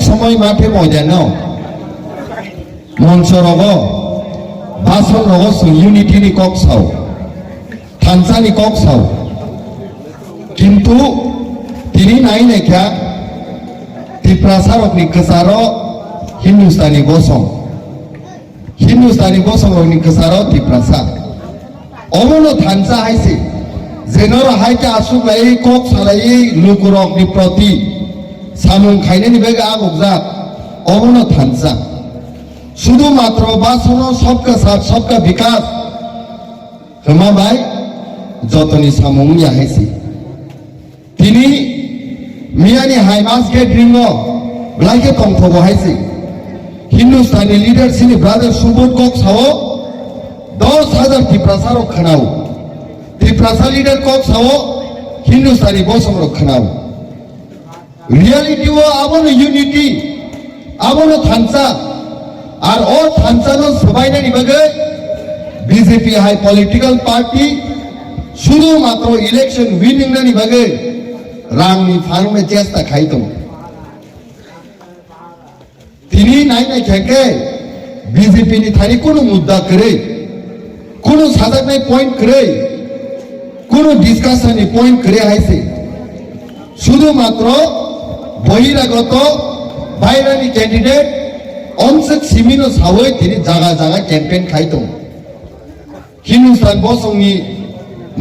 সময় মাঠে ময়দানো মঞ্চ রগ বাসন রগ ইউনিটিনি কক সাও থানসানি কক সাও কিন্তু তিনি নাই নাইখা ত্রিপ্রাসারকনি কসাरो हिंदुस्तानी गसं रकनि कसारो ত্রিপ্রাসা অমনো থানসা হাইছে যেনর হাইকে আসুক লাই কক সালাই লুকুরকনি প্রতি সামুং খাইনানি বেগে আগকজাক অমনো থানসা শুধুমাত্র বাসন সবকা সাথ সবকা বিকাশ হমা ভাই যতনি সামুং ইয়াহাইছে তিনি মিয়ানি হাইমাস গেট রিঙ্গ ব্লাইকে তংথবো হাইছে हिंदुस्तानी लीडर सिनी ब्रादर सुबोध कॉक साओ 10,000 ত্রিপ্রাসা रखनाओ ত্রিপ্রাসা लीडर कॉक साओ हिंदुस्तानी बसम रखनाओ रियलिटी वो आबोनो यूनिटी आबोनो थानसा और ओ थानसा नो सबाइना निबगे बीजेपी हाई पॉलिटिकल पार्टी शुरू मात्रो इलेक्शन विनिंग ना निबगे रांगनी फांग में चेष्टा खाइतो তিনি নাই নাই খেকে বিজেপি নি থানি কোনো মুদ্দা করে কোনো সাধারণ পয়েন্ট করে কোনো ডিসকাশন পয়েন্ট করে আইছে শুধুমাত্র বহিরাগত বাইরানি ক্যান্ডিডেট অংশক সিমিনো সাওই তিনি জায়গা জায়গা ক্যাম্পেইন খাইতো হিন্দুস্তান বসংনি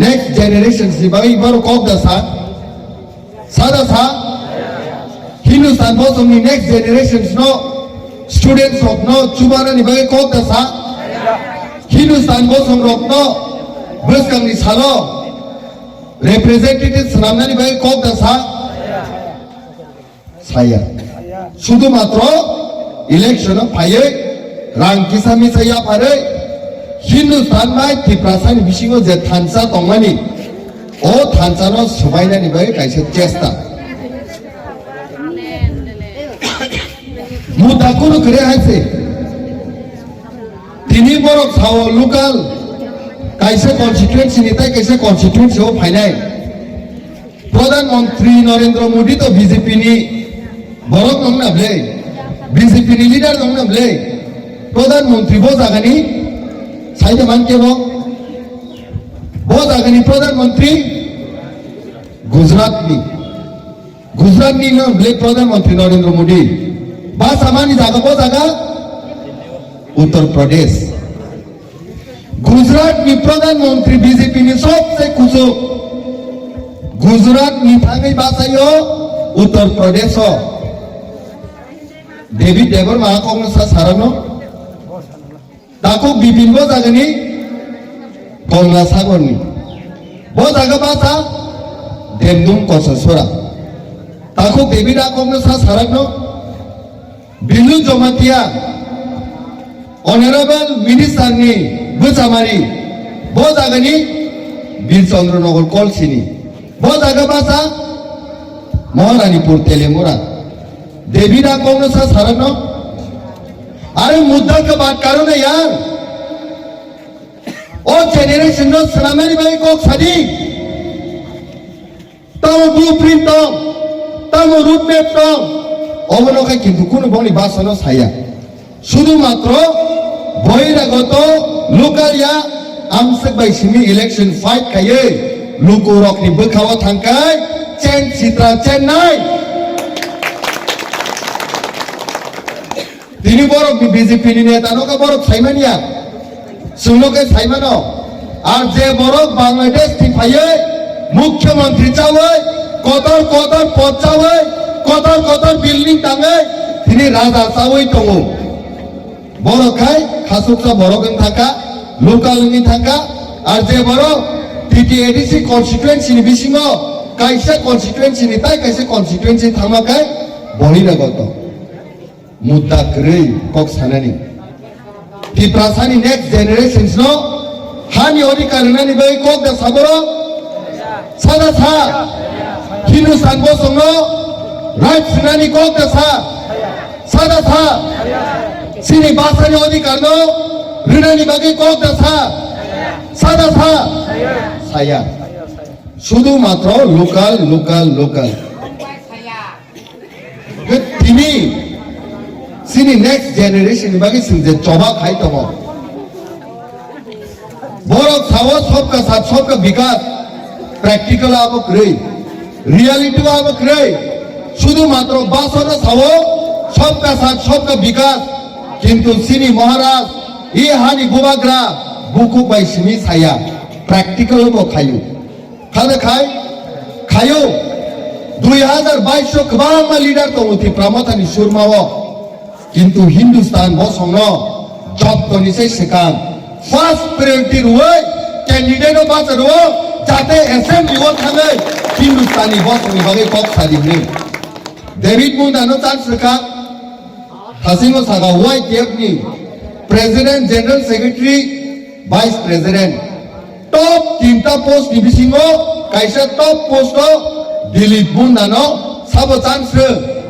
নেক্সট জেনারেশন সি বাই বারো কক দাসা সাদা সা হিন্দুস্তান বসংনি নেক্সট জেনারেশন নো students of no chubana ni bagi kok dasa Hindustan bosong rok no beskang ni salo representatives namna ni bagi kok dasa saya শুধু মাত্র ইলেকশন পায়ে রাং কিসামি সাইয়া পারে হিন্দুস্তান বাই ত্রিপ্রাসানি বিশিঙ্গ যে থানসা তংমানি ও থানসানো সবাইনা ni bagi কাইছে চেষ্টা मुद्दा कोनो करे हाइसे तिनी बरक साओ लोकल कैसे कॉन्स्टिट्यूएंसी नेता कैसे कॉन्स्टिट्यूएंसी हो फाइनाल प्रधानमंत्री नरेंद्र मोदी तो बीजेपी नि बरक नंग नाबले बीजेपी नि लीडर नंग नाबले प्रधानमंत्री बो जागानि साइड मान के बो जागानि प्रधानमंत्री गुजरात नि नाबले प्रधानमंत्री नरेंद्र मोदी बास हमारी जागा वो जागा उत्तर प्रदेश गुजरात में प्रधानमंत्री बीजेपी ने सबसे कुछ गुजरात में थांगे बास आयो उत्तर प्रदेश हो डेविड डेवर महाकांग्रेस सारनो ताको बिपिन वो जागा नी कांग्रेस सागर नी वो जागा बासा देमदुम कोससोरा ताको डेविड कांग्रेस सारनो बिलु जमातिया ऑनरेबल मिनिस्टर नि बुचामारी बो जागानि बीर चंद्रनगर कलसिनी बो जागा बासा महारानीपुर तेलेमुरा देवीरा कांग्रेस सारनो अरे मुद्दा का बात करो ना यार ओ जेनरेशन नो सलामानी भाई कोक सादी तम ब्लूप्रिंट तम रूट मैप অবনকে কিন্তু কোনো বনি বাসনো ছায়া শুধুমাত্র বহিরাগত লোকালিয়া আমসক বাইসিমি ইলেকশন ফাইট খায়ে লোকো রকনি বখাওয়া থাঙ্কাই চেন চিত্রা চেন্নাই তিনি বড় বিজেপি নি নেতা নকা বড় ছাইমানিয়া সুলোকে ছাইমানো আর যে বড় বাংলাদেশ তি ফায়ে মুখ্যমন্ত্রী চাওয়ে কতর কতর পদ চাওয়ে কতর কতর বিল্ডিং টাঙে তিনি রাজা চাওই দङ বড় খাই খাসুকসা বড়গন থাকা লোকাল নি থাকা আর যে বড় টিটিএডিসি কনস্টিটুয়েন্সি নি বিসিङ কাইসা কনস্টিটুয়েন্সি নি তাই কাইসা কনস্টিটুয়েন্সি থামাকাय বহিরাগত मुद्दा करे कक सानानि ত্রিপ্রাসানি नेक्स्ट जनरेशन्स नो हानि अधिकार होनानि बै कक दा साबरो सादा सा हिन्दुस्तान बसङ राइट्स होनानि कक दा सा सादा सा सिनि भाषानि अधिकार नो होनानि बागै कक दा सा सादा सा साया শুধুমাত্র লোকাল লোকাল লোকাল তিনি sini next generation bagi sinje coba khai tomo borok sawo sobka sat sobka bikas practical abo krei reality abo krei শুধু মাত্র বাসনা সাwo sobka sat sobka bikas কিন্তু sini মহারাজ ই হানি বুবাগ্রা বুকু বাই সিমি সায়া প্র্যাকটিক্যাল abo খায়ু খালে খায় খায়ু 2022 गोबां लिडार दङ प्रामथानि सुरमाओ किन्तु हिन्दुस्तान बसंनो जबनिसै सिगां फार्स्ट प्रायोरिटी रुवै कैंडिडेट बाजारो जाते एसेम्बलिआव थाङै हिन्दुस्तानी बसंनि बागै कक सालिनि डेभिड मुन्डानो चान्स रखा हासिङो सागा वाइकेफनि president general secretary vice president top 3टा पोस्ट नि बिसिङो कायसा टप पोस्ट दिलीप मुन्डानो साबो चान्स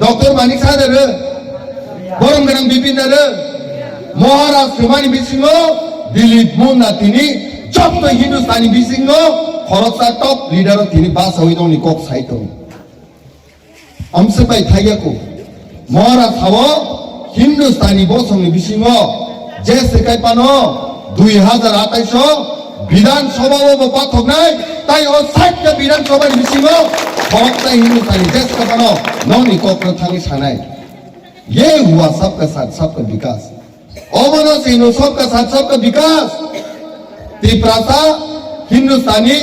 डॉक्टर मानिक सादरो गरम गोनां बिपिनदारो महाराज सुमानि बिसिङो दिलीप मुन्डा तिनी जब हिन्दुस्तानी बिसिङो खरसा टप लिडार तिनी बासावै दंनि कक साइतो अमसबाय थायाको महाराज थावो हिन्दुस्तानी बसंनि बिसिङो जे सेकाय पानो 2028 विधानसभायाव पाठकनाय ताई ओ साइटका विधानसभानि बिसिङो खरसा हिन्दुस्तानी देश का पानो नौनि कक्र थाङै सानाय ये हुआ सबका साथ सबका विकास ओबनो सिनो सबका साथ सबका विकास त्रिपुरा हिंदुस्तानी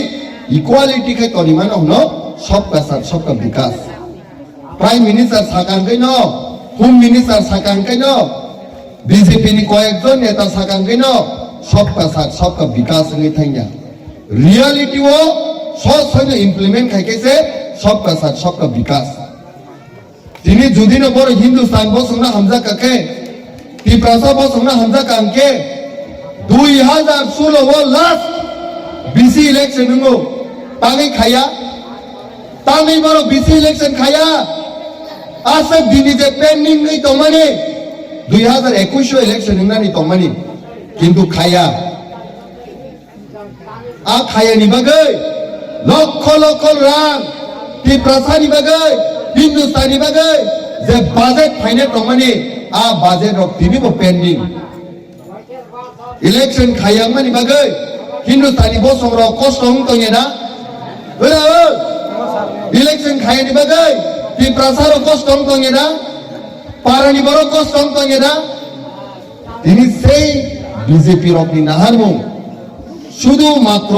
इक्वालिटी के तोरिमान होनो सबका साथ सबका विकास प्राइम मिनिस्टर साकांगैनो होम मिनिस्टर साकांगैनो बीजेपी नि कयेकजन नेता साकांगैनो सबका साथ सबका विकास नै थाइया रियलिटी वो ससैनो इम्प्लिमेंट खाइकेसे सबका साथ सबका विकास তিনি যদি না বড় হিন্দুস্তান বসংনা হামজা কাকে ত্রিপুরা বসংনা হামজা কাঙ্কে 2016 ও লাস্ট বিসি ইলেকশন নঙ্গো তাঙ্গै খায়া তাঙ্গै বড় বিসি ইলেকশন খায়া আসে দিনি যে পেন্ডিং নাই তমানে 2021 ইলেকশন নঙ্গানি তমানি কিন্তু খায়া আ খায়ানি বাগৈ লক্ষ লক্ষ রাং ত্রিপুরানি বাগৈ हिंदुस्तानी बागै जे बजेट फाइनेट दंमानि आ बजेट रक दिनिबो पेंडिंग इलेक्शन खायांगमानि बागै हिंदुस्तानी बसंग्र कष्टं तंगेना होलाओ इलेक्शन खायानि बागै त्रिपुरासारो कष्टं तंगेना पारानि बरो कष्टं तंगेना दिनि सेई बीजेपी रकनि नाहारमु शुधु मात्र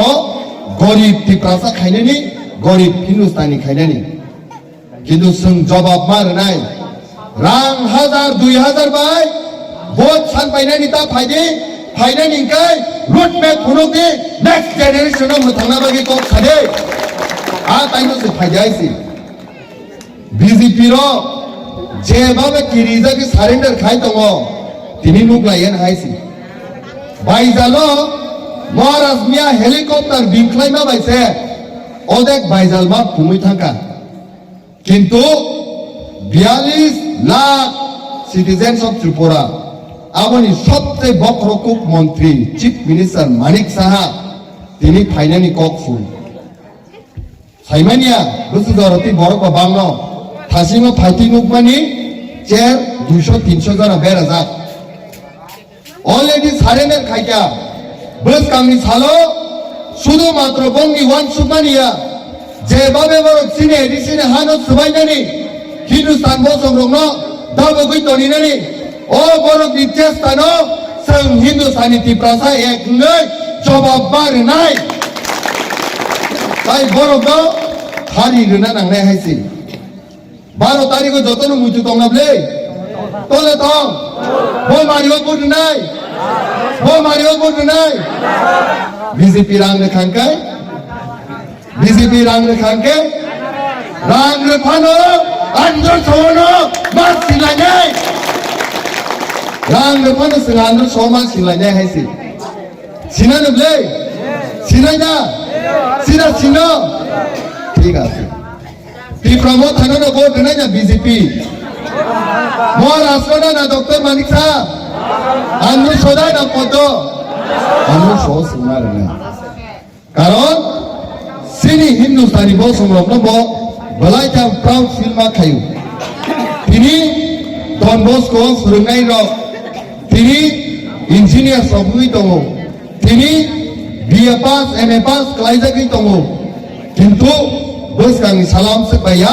गरीब त्रिपुरासा खायनानि गरीब हिंदुस्तानी खायनानि किन्तु जों जवाब मारनाय रां 1000 2000 बाय भोट सानबायनायनि दा फायनायनि गाय रुट मेप फुनुकि नेक्स्ट जेनेरेशनाव मोथांना बागै कक सादे आ ताइनो से फायदायसि बीजेपी रो जेबाबे किरिजाके सारेन्डार खाय दङ तिनि नुग्लायन हायसि बायजालो महाराज मिया हेलिकप्टार बिंख्लायमा बायसे अदेक बायजाल मा फुमै थांका किंतु 42 लाख सिटीजन्स ऑफ त्रिपुरा आबोनी सबसे बक्रकुक मंत्री चीफ मिनिस्टर मानिक साहा तिनी फाइनानि कक फुल साइमानिया बुसुदरति बरक बांगनो थासिमो फाइटिं नुकमानि चेर 200 300 जना बेराजा ऑलरेडी सारेन्डार खाइया बस कांगनि सालो शुधु मात्र बंगनि वन सुमानिया जेबाबे बरो सिने एडिसिने हानो सुबायनानि हिन्दुस्तान बसंग्रनो दाबोगै तनिनानि ओ बरो दिचेस्तानो जों हिन्दुस्तानी त्रिपुरा एकनै जवाब मारनाय ताई बरनो हारि रुना नांनाय हायसि 12 तारिखो जतनो मुथु दंनाबले तले दं बो मारियो बुदनाय बीजेपी रांनो खांकाय बीजेपी रांनो खांके रांनो फानो आंदर सवनो मास सिलायनाय रांनो फानो जों आंदर सवमा सिलायनाय हायसि सिनानोब्ले सिनायना सिना सिनो ठीक আছে त्रिपुरा थानो भोट होनाय ना बीजेपी महाराष्ट्र ना डॉक्टर मानिक साह आंदर सदा ना पद आंदर सव सिमारना कारण सिनी हिंदुस्तानी बसंग्रनो बो बलायता प्राउड फिल्मा खायु तिनी Don Bosco फोरोंनाय रक তিনি ইঞ্জিনিয়ার সবই দङ তিনি BA পাস MA পাস খাलायजाखै दङ কিন্তু বৈস্কাং সালাম সেবায়া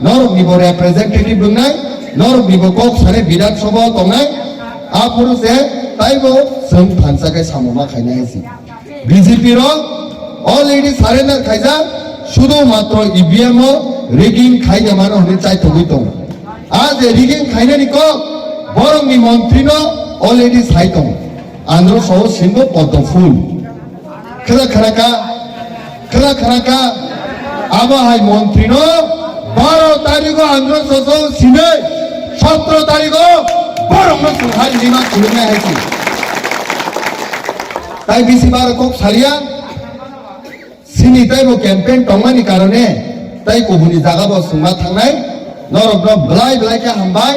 নরকनिबो रिप्रेजेंटेटिव दंनाय नरकनिबो कक साने बिधान सभा दंनाय आफोरसे ताइबो जों थानसाखै साममा खायनाय आसि बीजेपी रो अलरेडी सारेन्डार खायजा শুধু মাত্র ইভিএম রিগিং খাইনে মানো হনে চাইতগৈ দङ आज रिगिं खायनायनि क बरंनि मन्त्रिनो अलरेडी साइ दङ आन्ध्र सह सिंह पद्मफुल खोना आबहाय मन्त्रिनो 12 तारिखो आन्ध्र सह सिनै 17 तारिखो बरंनो सुहाय निमा खुलुमनाय हायसि ताइ बिसिबार कक सालिया सिनि ताइबो केम्पेन दंनायनि कारणे ताइ गुबुननि जागाबो सुंमा थांनाय नरक ब्लाइ के हामबाय